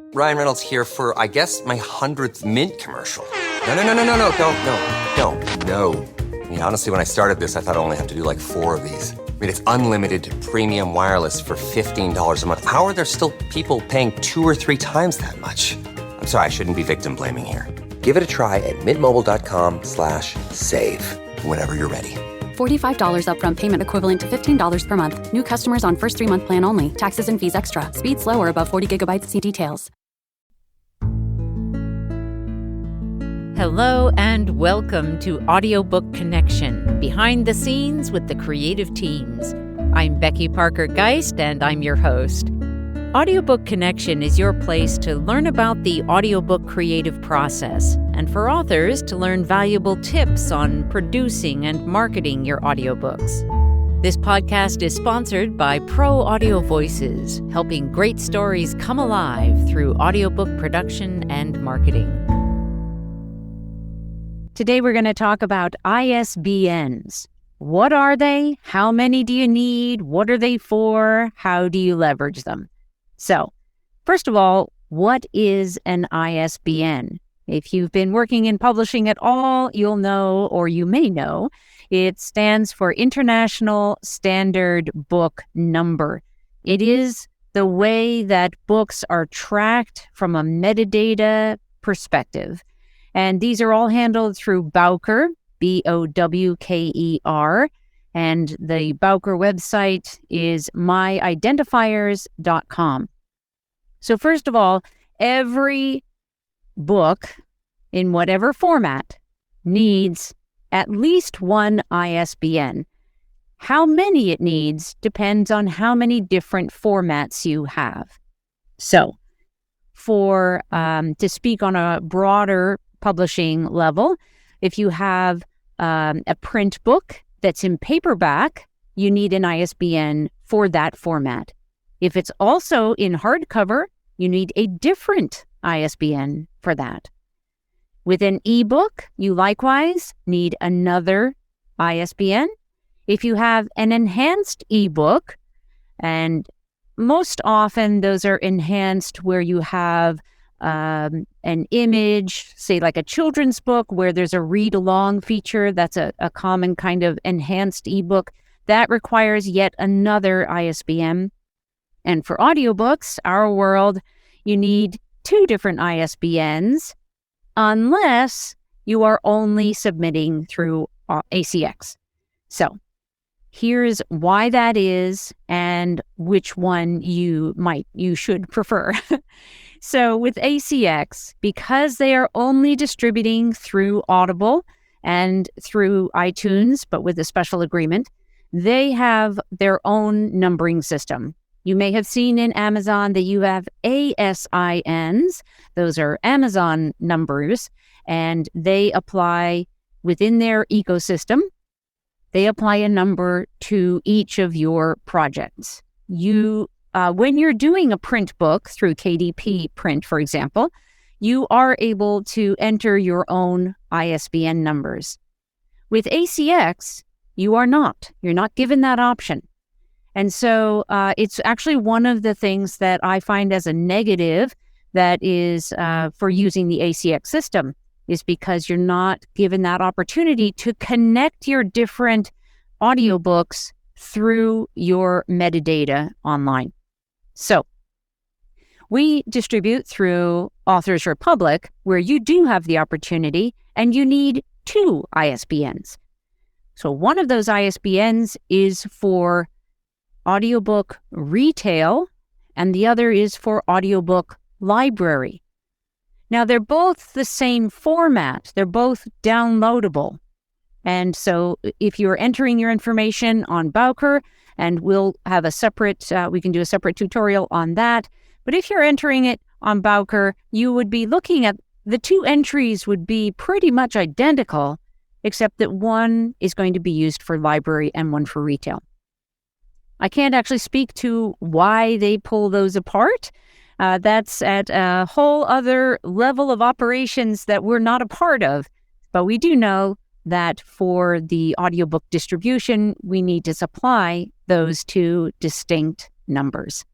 Ryan Reynolds here for, I guess, my 100th Mint commercial. No, don't. No. I mean, honestly, when I started this, I thought I only have to do like 4 of these. I mean, it's unlimited premium wireless for $15 a month. How are there still people paying 2 or 3 times that much? I'm sorry, I shouldn't be victim blaming here. Give it a try at mintmobile.com/save. Whenever you're ready. $45 upfront payment equivalent to $15 per month. New customers on first 3-month plan only. Taxes and fees extra. Speed slower above 40 gigabytes. See details. Hello and welcome to Audiobook Connection, behind the scenes with the creative teams. I'm Becky Parker-Geist and I'm your host. Audiobook Connection is your place to learn about the audiobook creative process and for authors to learn valuable tips on producing and marketing your audiobooks. This podcast is sponsored by Pro Audio Voices, helping great stories come alive through audiobook production and marketing. Today we're going to talk about ISBNs. What are they? How many do you need? What are they for? How do you leverage them? So, first of all, what is an ISBN? If you've been working in publishing at all, you'll know, or you may know, it stands for International Standard Book Number. It is the way that books are tracked from a metadata perspective. And these are all handled through Bowker, Bowker, and the Bowker website is myidentifiers.com. So first of all, every book in whatever format needs at least one ISBN. How many it needs depends on how many different formats you have. So for to speak on a broader publishing level, if you have a print book that's in paperback, you need an ISBN for that format. If it's also in hardcover, you need a different ISBN for that. With an ebook, you likewise need another ISBN. If you have an enhanced ebook, and most often those are enhanced where you have an image, say like a children's book where there's a read-along feature, that's a common kind of enhanced ebook, that requires yet another ISBN. And for audiobooks, our world, you need 2 different ISBNs unless you are only submitting through ACX. So here's why that is and which one you should prefer. So with ACX, because they are only distributing through Audible and through iTunes, but with a special agreement, they have their own numbering system. You may have seen in Amazon that you have ASINs. Those are Amazon numbers, and they apply within their ecosystem. They apply a number to each of your projects. When you're doing a print book through KDP Print, for example, you are able to enter your own ISBN numbers. With ACX, you are not. You're not given that option. And so it's actually one of the things that I find as a negative that is for using the ACX system is because you're not given that opportunity to connect your different audiobooks through your metadata online. So we distribute through Authors Republic, where you do have the opportunity and you need 2 ISBNs. So one of those ISBNs is for audiobook retail and the other is for audiobook library. Now they're both the same format. They're both downloadable. And so if you're entering your information on Bowker, and we'll have we can do a separate tutorial on that. But if you're entering it on Bowker, you would be looking at the 2 entries would be pretty much identical, except that one is going to be used for library and one for retail. I can't actually speak to why they pull those apart. That's at a whole other level of operations that we're not a part of. But we do know that for the audiobook distribution, we need to supply those 2 distinct numbers.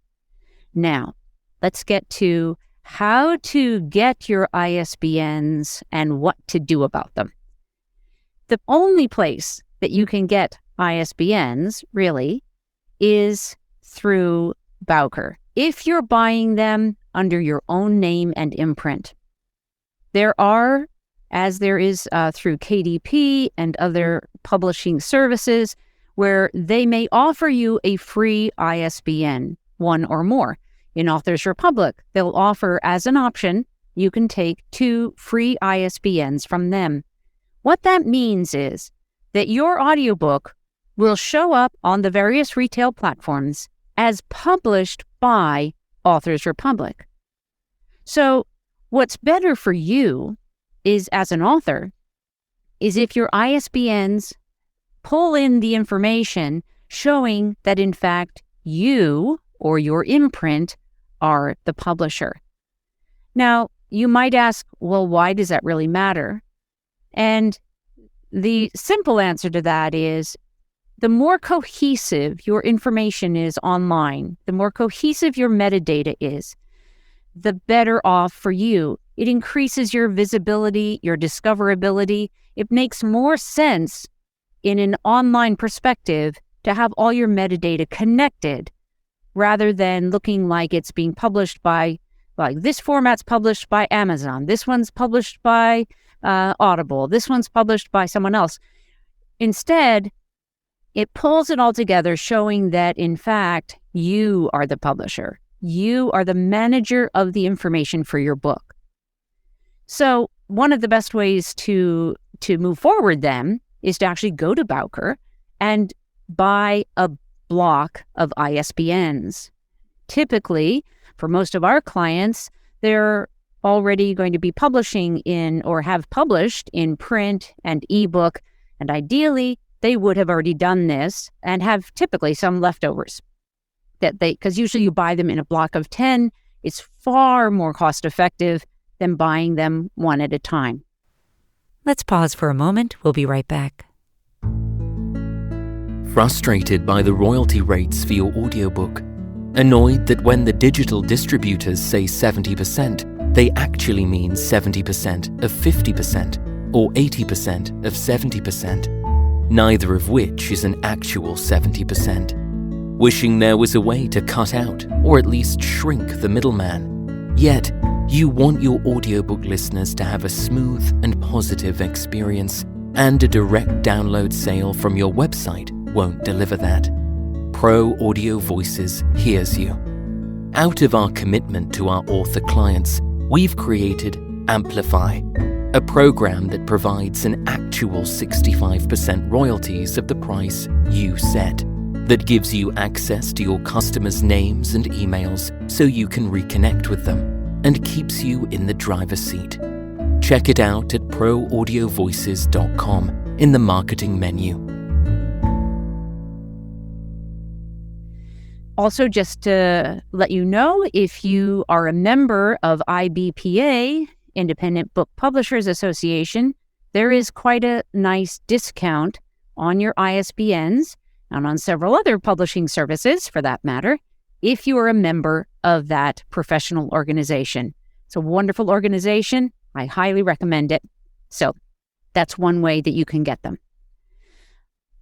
Now, let's get to how to get your ISBNs and what to do about them. The only place that you can get ISBNs, really, is through Bowker. If you're buying them under your own name and imprint, there are, as there is through KDP and other publishing services, where they may offer you a free ISBN, one or more. In Authors Republic, they'll offer as an option, you can take 2 free ISBNs from them. What that means is that your audiobook will show up on the various retail platforms as published by Authors Republic. So what's better for you is, as an author, is if your ISBNs pull in the information showing that, in fact, you or your imprint are the publisher. Now, you might ask, well, why does that really matter? And the simple answer to that is, the more cohesive your information is online, the more cohesive your metadata is, the better off for you. It increases your visibility, your discoverability. It makes more sense in an online perspective to have all your metadata connected rather than looking like it's being published by, like, this format's published by Amazon, this one's published by Audible, this one's published by someone else. Instead, it pulls it all together, showing that, in fact, you are the publisher. You are the manager of the information for your book. So one of the best ways to move forward then is to actually go to Bowker and buy a block of ISBNs. Typically, for most of our clients, they're already going to be publishing in, or have published in, print and ebook, and ideally they would have already done this and have typically some leftovers because usually you buy them in a block of 10. It's far more cost effective than buying them one at a time. Let's pause for a moment. We'll be right back. Frustrated by the royalty rates for your audiobook? Annoyed that when the digital distributors say 70%, they actually mean 70% of 50% or 80% of 70%, neither of which is an actual 70%. Wishing there was a way to cut out or at least shrink the middleman. Yet, you want your audiobook listeners to have a smooth and positive experience, and a direct download sale from your website won't deliver that. Pro Audio Voices hears you. Out of our commitment to our author clients, we've created Amplify, a program that provides an actual 65% royalties of the price you set, that gives you access to your customers' names and emails so you can reconnect with them, and keeps you in the driver's seat. Check it out at proaudiovoices.com in the marketing menu. Also, just to let you know, if you are a member of IBPA, Independent Book Publishers Association, there is quite a nice discount on your ISBNs and on several other publishing services, for that matter, if you are a member of that professional organization. It's a wonderful organization. I highly recommend it. So that's one way that you can get them.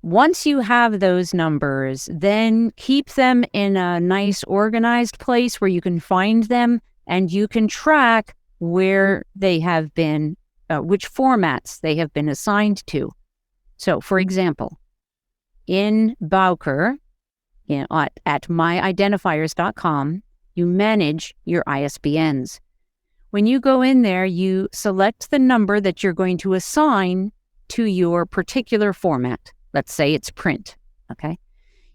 Once you have those numbers, then keep them in a nice organized place where you can find them, and you can track where they have been, which formats they have been assigned to. So, for example, in Bowker, at myidentifiers.com, you manage your ISBNs. When you go in there, you select the number that you're going to assign to your particular format. Let's say it's print, okay?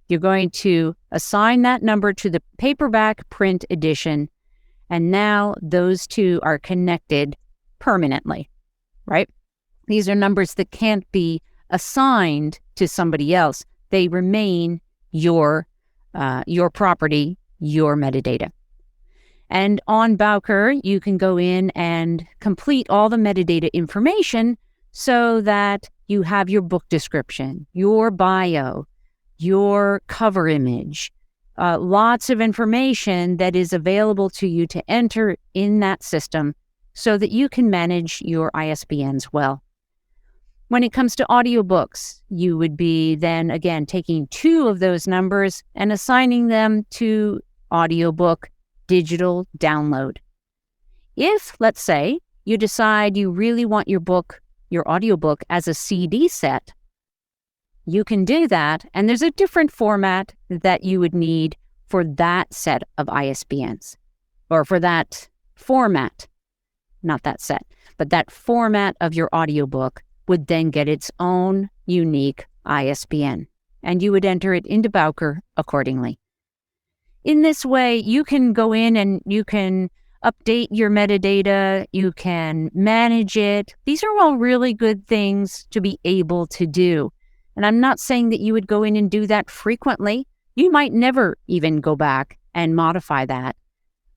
You're going to assign that number to the paperback print edition, and now those two are connected permanently, right? These are numbers that can't be assigned to somebody else. They remain your property, your metadata. And on Bowker, you can go in and complete all the metadata information so that you have your book description, your bio, your cover image, lots of information that is available to you to enter in that system so that you can manage your ISBNs well. When it comes to audiobooks, you would be then again taking 2 of those numbers and assigning them to audiobook digital download. If, let's say, you decide you really want your audiobook as a CD set, you can do that, and there's a different format that you would need for that set of ISBNs, or for that format, not that set, but that format of your audiobook would then get its own unique ISBN, and you would enter it into Bowker accordingly. In this way, you can go in and you can update your metadata, you can manage it. These are all really good things to be able to do. And I'm not saying that you would go in and do that frequently. You might never even go back and modify that.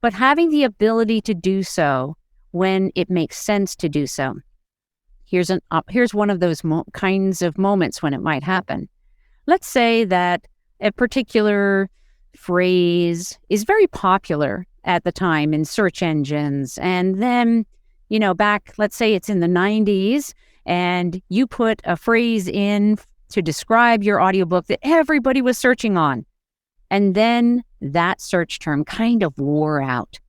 But having the ability to do so when it makes sense to do so. Here's one of those kinds of moments when it might happen. Let's say that a particular phrase is very popular at the time in search engines. And then, back, let's say it's in the 90s, and you put a phrase in to describe your audiobook that everybody was searching on. And then that search term kind of wore out.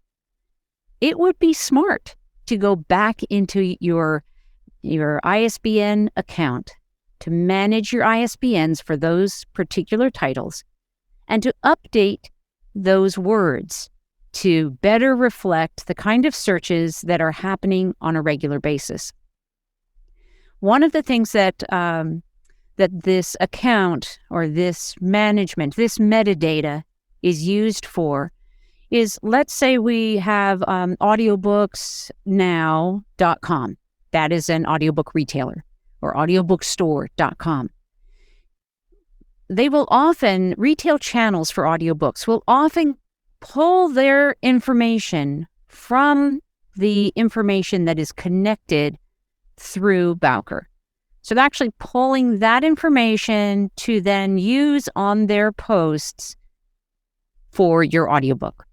It would be smart to go back into your ISBN account to manage your ISBNs for those particular titles and to update those words to better reflect the kind of searches that are happening on a regular basis. One of the things that this account or this management, this metadata is used for is, let's say we have audiobooksnow.com. That is an audiobook retailer, or audiobookstore.com. Retail channels for audiobooks will often pull their information from the information that is connected through Bowker. So they're actually pulling that information to then use on their posts for your audiobook.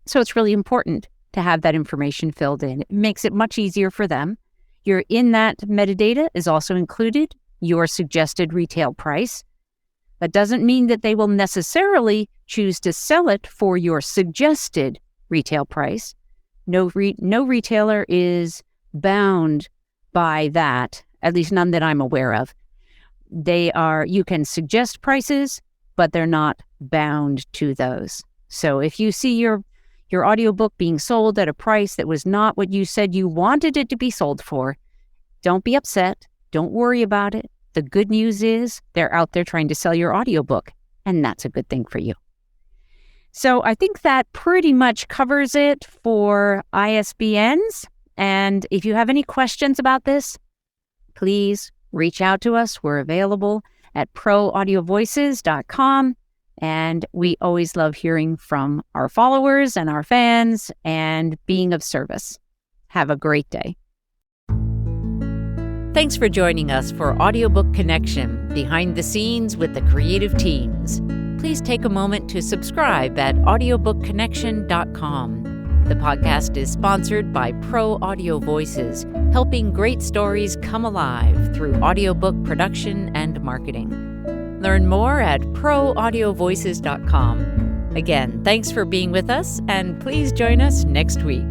So it's really important to have that information filled in. It makes it much easier for them. In that metadata is also included your suggested retail price. That doesn't mean that they will necessarily choose to sell it for your suggested retail price. No retailer is bound by that, at least none that I'm aware of. You can suggest prices, but they're not bound to those. So if you see your audiobook being sold at a price that was not what you said you wanted it to be sold for, don't be upset. Don't worry about it. The good news is they're out there trying to sell your audiobook, and that's a good thing for you. So I think that pretty much covers it for ISBNs. And if you have any questions about this, please reach out to us. We're available at proaudiovoices.com. And we always love hearing from our followers and our fans and being of service. Have a great day. Thanks for joining us for Audiobook Connection, behind the scenes with the creative teams. Please take a moment to subscribe at audiobookconnection.com. The podcast is sponsored by Pro Audio Voices, helping great stories come alive through audiobook production and marketing. Learn more at proaudiovoices.com. Again, thanks for being with us, and please join us next week.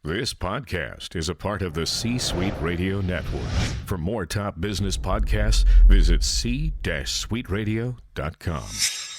This podcast is a part of the C-Suite Radio Network. For more top business podcasts, visit c-suiteradio.com.